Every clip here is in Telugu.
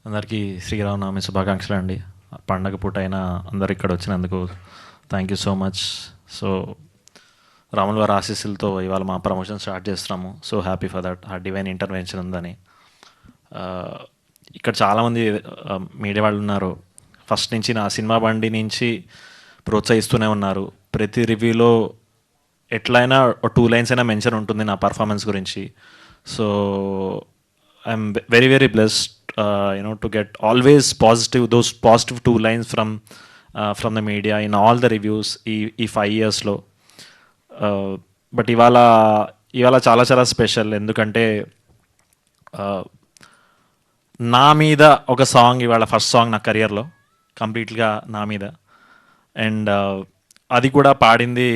అందరికీ శ్రీరామనవమి శుభాకాంక్షలు అండి. పండగ పూట అయినా అందరు ఇక్కడ వచ్చినందుకు thank you so much. So రాముల వారి ఆశీస్సులతో ఇవాళ మా ప్రమోషన్ స్టార్ట్ చేస్తున్నాము. So happy for that. ఆ డివైన్ ఇంటర్వెన్షన్ ఉందని ఆ, ఇక్కడ చాలామంది మీడియా వాళ్ళు ఉన్నారు. ఫస్ట్ నుంచి నా సినిమా బండి నుంచి ప్రోత్సహిస్తూనే ఉన్నారు. ప్రతి రివ్యూలో ఎట్లయినా 2 లైన్స్ అయినా మెన్షన్ ఉంటుంది నా పర్ఫార్మెన్స్ గురించి. So I'm very very blessed to get always positive, those positive 2 lines from the media in all the reviews ఈ 5 yearsలో. బట్ ఇవాళ చాలా చాలా స్పెషల్. ఎందుకంటే నా మీద ఒక సాంగ్, ఇవాళ ఫస్ట్ సాంగ్ నా కెరియర్లో కంప్లీట్గా నా మీద. అండ్ అది కూడా పాడింది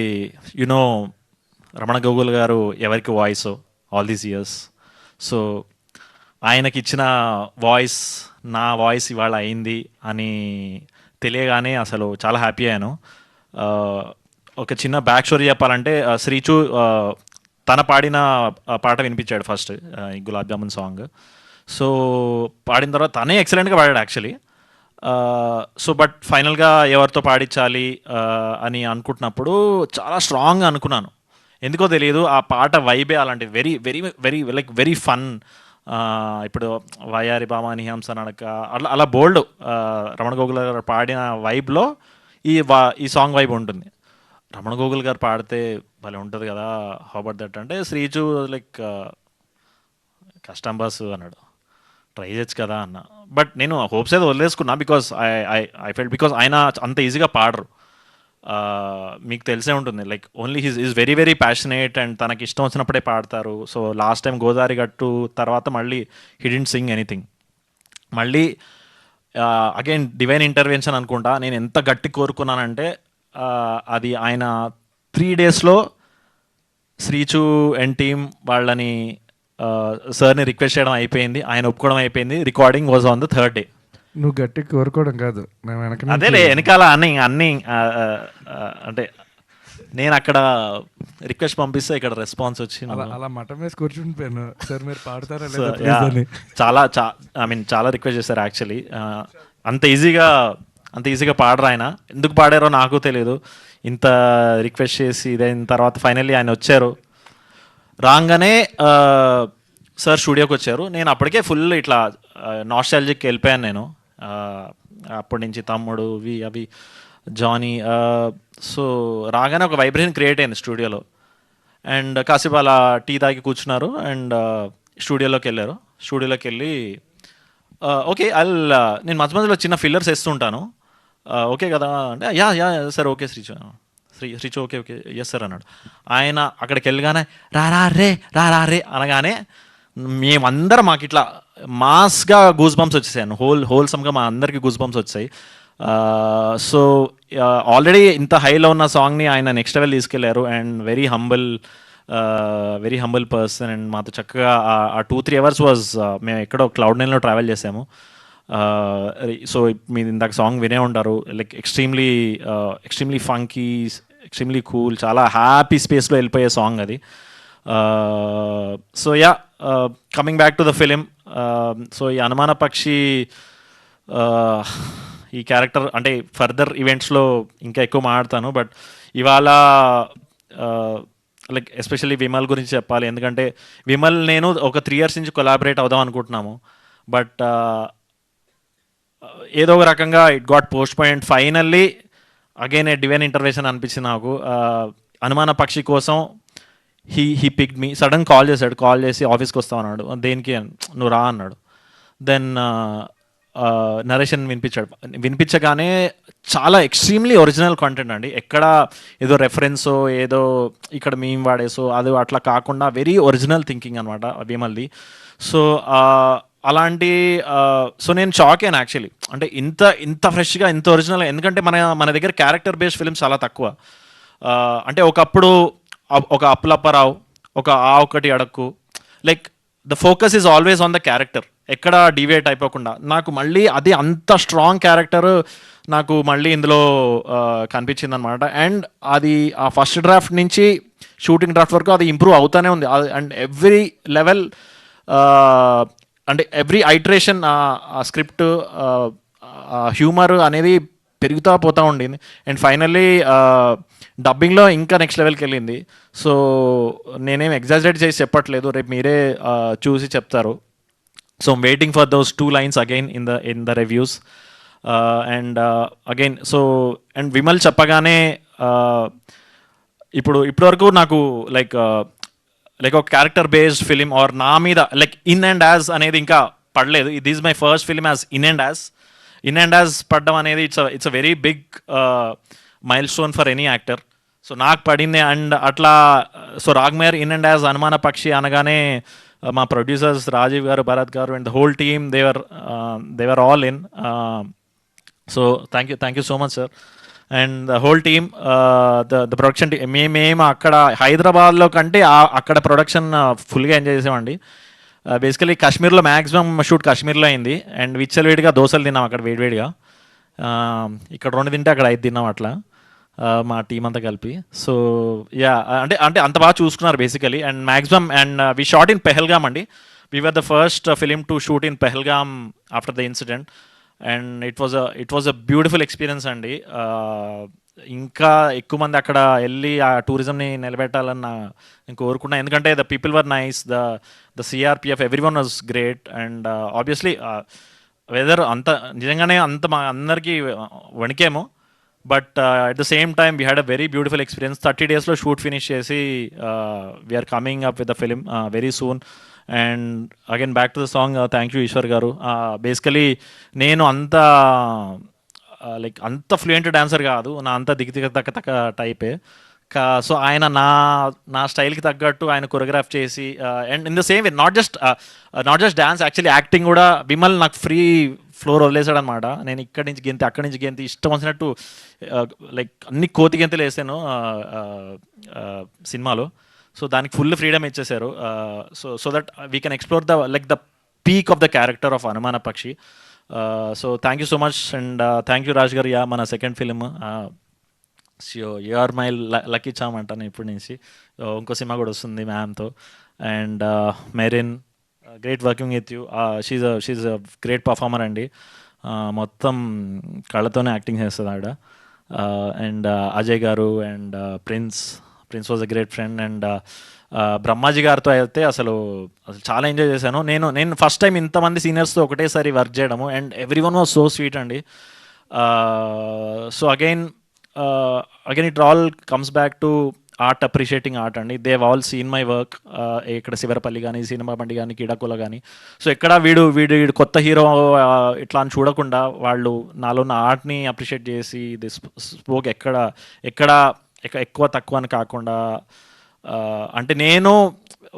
రమణ గోగుల్ గారు ఎవరికి voice all these years. So ఆయనకి ఇచ్చిన వాయిస్ నా వాయిస్ ఇవాళ అయింది అని తెలియగానే అసలు చాలా హ్యాపీ అయ్యాను. ఒక చిన్న బ్యాక్ స్టోరీ చెప్పాలంటే శ్రీచు తన పాడిన పాట వినిపించాడు ఫస్ట్, ఈ గులాబ్ జామున్ సాంగ్. సో పాడిన తర్వాత తనే ఎక్సలెంట్గా పాడాడు యాక్చువల్లీ. సో బట్ ఫైనల్గా ఎవరితో పాడించాలి అని అనుకుంటున్నప్పుడు చాలా స్ట్రాంగ్గా అనుకున్నాను. ఎందుకో తెలియదు, ఆ పాట వైబే అలాంటి very very very like very fun. ఇప్పుడు వయారి బామాని హంస నడక అలా బోల్డ్ రమణ గోగుల్ గారు పాడిన వైబ్లో ఈ సాంగ్ వైబ్ ఉంటుంది. రమణ గోగుల్ గారు పాడితే భలే ఉంటుంది కదా. హౌ అబౌట్ దట్ అంటే శ్రీజు లైక్ కష్టం బస్ అన్నాడు, ట్రై చేయొచ్చు కదా అన్న. బట్ నేను హోప్స్ అయితే వదిలేసుకున్నా, బికాస్ ఐ ఫెల్ట్ బికాస్ ఆయన అంత ఈజీగా పాడరు. మీకు తెలిసే ఉంటుంది, like only is very very passionate and తనకి ఇష్టం వచ్చినప్పుడే పాడతారు. సో లాస్ట్ టైం గోదావరి గట్టు తర్వాత మళ్ళీ హి డిడ్ంట్ సింగ్ ఎనీథింగ్. మళ్ళీ అగైన్ డివైన్ ఇంటర్వెన్షన్ అనుకుంటా. నేను ఎంత గట్టి కోరుకున్నానంటే అది ఆయన 3 daysలో శ్రీచు అండ్ టీమ్ వాళ్ళని సార్ని రిక్వెస్ట్ చేయడం అయిపోయింది, ఆయన ఒప్పుకోవడం అయిపోయింది. Recording was on the 3rd day. నువ్వు గట్టి కోరుకోవడం కాదు, అదేలే వెనకాల అన్ని అంటే నేను అక్కడ రిక్వెస్ట్ పంపిస్తే ఇక్కడ రెస్పాన్స్ వచ్చి అలా మటం వేసి కూర్చుండిపోయాను. సార్ మీరు పాడతారా చాలా రిక్వెస్ట్ చేశారు యాక్చువల్లీ. అంత ఈజీగా పాడరు ఆయన. ఎందుకు పాడారో నాకు తెలియదు. ఇంత రిక్వెస్ట్ చేసి ఇదైన తర్వాత ఫైనల్లీ ఆయన వచ్చారు. రాగానే సార్ స్టూడియోకి వచ్చారు. నేను అప్పటికే ఫుల్ ఇట్లా నాస్టాలజిక్ వెళ్ళిపోయాను నేను. అప్పటి నుంచి తమ్ముడు అవి జానీ. సో రాగానే ఒక వైబ్రేషన్ క్రియేట్ అయింది స్టూడియోలో. అండ్ కాసేపు అలా టీ తాగి కూర్చున్నారు అండ్ స్టూడియోలోకి వెళ్ళారు. స్టూడియోలోకి వెళ్ళి ఓకే నేను మధ్య మధ్యలో చిన్న ఫిల్లర్స్ వేస్తుంటాను, ఓకే కదా అంటే యా సార్ ఓకే శ్రీచు ఓకే ఎస్ సార్ అన్నాడు. ఆయన అక్కడికి వెళ్ళగానే రా రే అనగానే మేమందరం మాకు ఇట్లా మాస్గా గూస్ బంప్స్ వచ్చేసాను. హోల్సమ్గా మా అందరికీ గూస్ బంప్స్ వచ్చాయి. సో ఆల్రెడీ ఇంత హైలో ఉన్న సాంగ్ని ఆయన నెక్స్ట్ లెవెల్ తీసుకెళ్లారు. And very humble person. And మాతో చక్కగా ఆ 2-3 hours మేము ఎక్కడో Cloud9లో ట్రావెల్ చేసాము. సో మీరు ఇందాక సాంగ్ వినే ఉంటారు. Like extremely funky, extremely cool, చాలా హ్యాపీ స్పేస్లో వెళ్ళిపోయే సాంగ్ అది. So coming back to the film. So ఈ అనుమాన పక్షి ఈ క్యారెక్టర్ అంటే ఫర్దర్ ఈవెంట్స్లో ఇంకా ఎక్కువ మాట్లాడతాను. బట్ ఇవాళ లైక్ ఎస్పెషల్లీ విమల్ గురించి చెప్పాలి. ఎందుకంటే విమల్ నేను ఒక 3 years నుంచి కొలాబరేట్ అవుదాం అనుకుంటున్నాము. బట్ ఏదో ఒక రకంగా it got post point. Finally again A divine intervention అనిపించింది నాకు. అనుమాన పక్షి కోసం he picked me. Sudden call చేసి ఆఫీస్కి వస్తావు అన్నాడు. దేనికి, నువ్వు రా అన్నాడు. దెన్ నరేషన్ వినిపించగానే చాలా ఎక్స్ట్రీమ్లీ ఒరిజినల్ కంటెంట్ అండి. ఎక్కడ ఏదో రెఫరెన్సో ఏదో ఇక్కడ మేము వాడేసో అది అట్లా కాకుండా వెరీ ఒరిజినల్ థింకింగ్ అనమాట విమల్ది. సో అలాంటి సో నేను షాక్ అయ్యాను యాక్చువల్లీ. అంటే ఇంత ఫ్రెష్గా ఇంత ఒరిజినల్. ఎందుకంటే మన దగ్గర క్యారెక్టర్ బేస్డ్ ఫిల్మ్స్ చాలా తక్కువ. అంటే ఒకప్పుడు ఒక అప్పులప్పరావు, ఒక ఒకటి అడక్కు, like the focus is always on the character, ఎక్కడ డివియేట్ అయిపోకుండా. నాకు మళ్ళీ అది అంత స్ట్రాంగ్ క్యారెక్టర్ నాకు మళ్ళీ ఇందులో కనిపించింది అనమాట. అండ్ అది ఆ ఫస్ట్ డ్రాఫ్ట్ నుంచి షూటింగ్ డ్రాఫ్ట్ వరకు అది ఇంప్రూవ్ అవుతూనే ఉంది. అండ్ ఎవ్రీ లెవెల్ అంటే ఎవ్రీ ఐటరేషన్ ఆ స్క్రిప్ట్ హ్యూమర్ అనేది పెరుగుతూ పోతూ ఉండింది. అండ్ ఫైనల్లీ డబ్బింగ్లో ఇంకా నెక్స్ట్ లెవెల్కి వెళ్ళింది. సో నేనేం ఎగ్జాజరేట్ చేసి చెప్పట్లేదు, రేపు మీరే చూసి చెప్తారు. So I'm waiting for those 2 lines again in the reviews. And again, so and Vimal చెప్పగానే ఇప్పటివరకు నాకు లైక్ ఒక క్యారెక్టర్ బేస్డ్ ఫిలిం ఆర్ నా మీద లైక్ ఇన్ అండ్ యాజ్ అనేది ఇంకా పడలేదు. ఇది is my first film as in and as పడడం అనేది it's a very big milestone for any actor. So నాకు పడింది. అండ్ అట్లా సో రాగ్మేర్ ఇన్ అండ్ యాజ్ అనుమాన పక్షి అనగానే మా ప్రొడ్యూసర్స్ రాజీవ్ గారు, భరత్ గారు and the whole team they were all in. So thank you so much sir. And the whole team, the production team, మేము అక్కడ హైదరాబాద్లో కంటే అక్కడ ప్రొడక్షన్ ఫుల్గా ఎంజాయ్ చేసామండి. బేసికలీ కాశ్మీర్లో మ్యాక్సిమం షూట్ కాశ్మీర్లో అయింది. అండ్ విచ్చలవేడిగా దోశలు తిన్నాం అక్కడ వేడివేడిగా. ఇక్కడ 2 తింటే అక్కడ 5 తిన్నాం అట్లా మా టీం అంతా కలిపి. సో యా, అంటే అంత బాగా చూసుకున్నారు basically. And maximum and we shot in Pahalgam అండి. We were the first film to shoot in Pahalgam after the incident. And it was a beautiful experience అండి. ఇంకా ఎక్కువ మంది అక్కడ వెళ్ళి ఆ టూరిజంని నిలబెట్టాలని నేను కోరుకున్నాను. ఎందుకంటే the people were nice, the CRPF, every one was great. And obviously weather అంత నిజంగానే అంత మా అందరికీ వణికేమో. But at the same time we had a very beautiful experience. 30 daysలో షూట్ ఫినిష్ చేసి we are coming up with the film very soon. And again back to the song, thank you Eshwar garu. Basically నేను అంత ఫ్లూయెంట్ డాన్సర్ కాదు, నా అంత తక్క టైపే. సో ఆయన నా స్టైల్కి తగ్గట్టు ఆయన కొరియోగ్రాఫ్ చేసి and in the same way not just dance, actually acting కూడా విమల్ నాకు ఫ్రీ ఫ్లోర్ వదిలేసాడు అనమాట. నేను ఇక్కడి నుంచి గెంతి అక్కడి నుంచి గెంతి ఇష్టం వచ్చినట్టు లైక్ అన్ని కోతి గెంతులు వేసాను సినిమాలో. సో దానికి ఫుల్ ఫ్రీడమ్ ఇచ్చేసారు. So that we can explore the peak of the character of Anumana Pakshi. So thank you so much. And thank you Raj garu. Yeah, మన second film you are my lucky charm అంటాను ఇప్పటి నుంచి. ఇంకో సినిమా కూడా వస్తుంది మ్యామ్తో. And Merin, great working with you. She's a great performer అండి. మొత్తం కళ్ళతోనే యాక్టింగ్ చేస్తుంది ఆవిడ. And Ajay garu and Prince was a great friend. And Brahmaji గారితో అయితే అసలు చాలా ఎంజాయ్ చేశాను. నేను ఫస్ట్ టైం ఇంతమంది సీనియర్స్తో ఒకటేసారి వర్క్ చేయడము. And every one was so sweet అండి. So again it all comes back to art, appreciating art అండి. They all seen my work. ఇక్కడ శివరపల్లి కానీ, సినిమా బండి కానీ, కీడాకుల కానీ. సో ఎక్కడ వీడు కొత్త హీరో ఇట్లా అని చూడకుండా వాళ్ళు నాలో ఉన్న ఆర్ట్ని అప్రిషియేట్ చేసి దిస్ స్పోక్ ఎక్కడ ఎక్కువ తక్కువ అని కాకుండా, అంటే నేను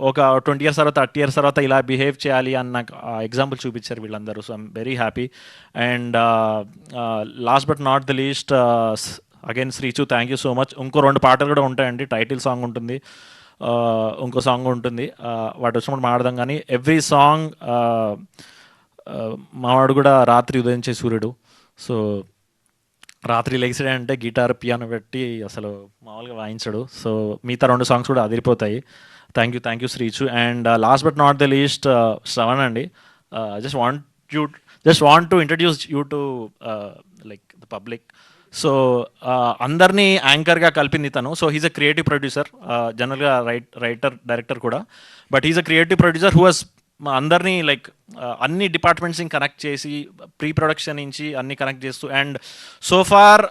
ఒక 20 years తర్వాత 30 years తర్వాత ఇలా బిహేవ్ చేయాలి అన్న ఎగ్జాంపుల్ చూపించారు వీళ్ళందరూ. So I'm very happy. And last but not the least, again Srichu, thank you so much. ఇంకో 2 పాటలు కూడా ఉంటాయండి. టైటిల్ సాంగ్ ఉంటుంది, ఇంకో సాంగ్ ఉంటుంది. వాటి వచ్చినప్పుడు మాడదాం. కానీ ఎవ్రీ సాంగ్ మావాడు కూడా రాత్రి ఉదయించే సూర్యుడు. సో రాత్రి లెగిసాడే అంటే గిటార్ పియానో పెట్టి అసలు మామూలుగా వాయించడు. సో మిగతా 2 సాంగ్స్ కూడా అదిరిపోతాయి. Thank you Srichu. And last but not the least, Shravan అండి. Just want to introduce you to like the public. So అందరినీ యాంకర్గా కలిపింది తను. So he's a creative producer, జనరల్గా రైటర్ డైరెక్టర్ కూడా. But he's a creative producer who has అందరినీ లైక్ అన్ని డిపార్ట్మెంట్స్ని కనెక్ట్ చేసి ప్రీ ప్రొడక్షన్ నుంచి అన్ని కనెక్ట్ చేస్తూ. అండ్ సోఫార్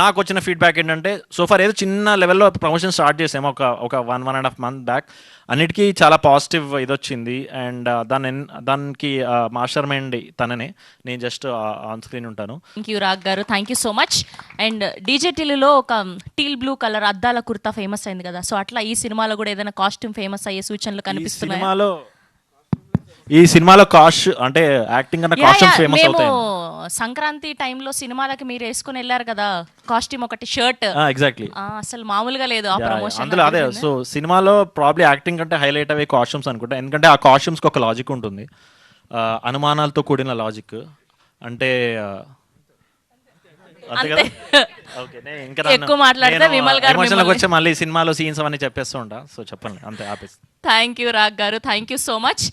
నాకు వచ్చిన ఫీడ్బ్యాక్ ఏంటంటే, సోఫార్ ఏదో చిన్న లెవెల్లో ప్రమోషన్ స్టార్ట్ చేసాము ఒక 1.5 months బ్యాక్. అన్నిటికీ చాలా పాజిటివ్ ఇది వచ్చింది. అండ్ దానికి మాస్టర్ మైండ్ తననే, నేను జస్ట్ ఆన్ స్క్రీన్ ఉంటాను. Thank you Raag garu, thank you so much. And డీజేటీలో ఒక టీల్ బ్లూ కలర్ అద్దాల కుర్తా ఫేమస్ అయింది కదా, సో అట్లా ఈ సినిమాలో కూడా ఏదైనా కాస్ట్యూమ్ ఫేమస్ అయ్యే సూచనలు కనిపిస్తున్నాయి? ఈ సినిమాలో అంటే యాక్టింగ్ అన్న కాస్ట్యూమ్స్ ఫేమస్ అవుతాయి. సంక్రాంతి టైంలో సినిమాలకి మీరు వేసుకుని వెళ్ళారు కదా కాస్ట్యూమ్, ఒకటి షర్ట్. ఎగ్జాక్ట్లీ, అసలు మామూలుగా లేదు ఆ ప్రమోషన్ అందులో. అదే, సో సినిమాలో ప్రాబ్లీ యాక్టింగ్ కంటే హైలైట్ అవే కాస్ట్యూమ్స్ అనుకుంటా. ఎందుకంటే ఆ కాస్ట్యూమ్స్కి ఒక లాజిక్ ఉంటుంది, అనుమానాలతో కూడిన లాజిక్. అంటే అంతే కదా. ఎక్కువ మాట్లాడితే విమల్ గారు వచ్చి మళ్ళీ సినిమాలో సీన్స్ అవన్నీ చెప్పేస్తూ ఉంటా. సో చెప్పండి, అంతే ఆపేసి. Thank you Raag garu, thank you so much.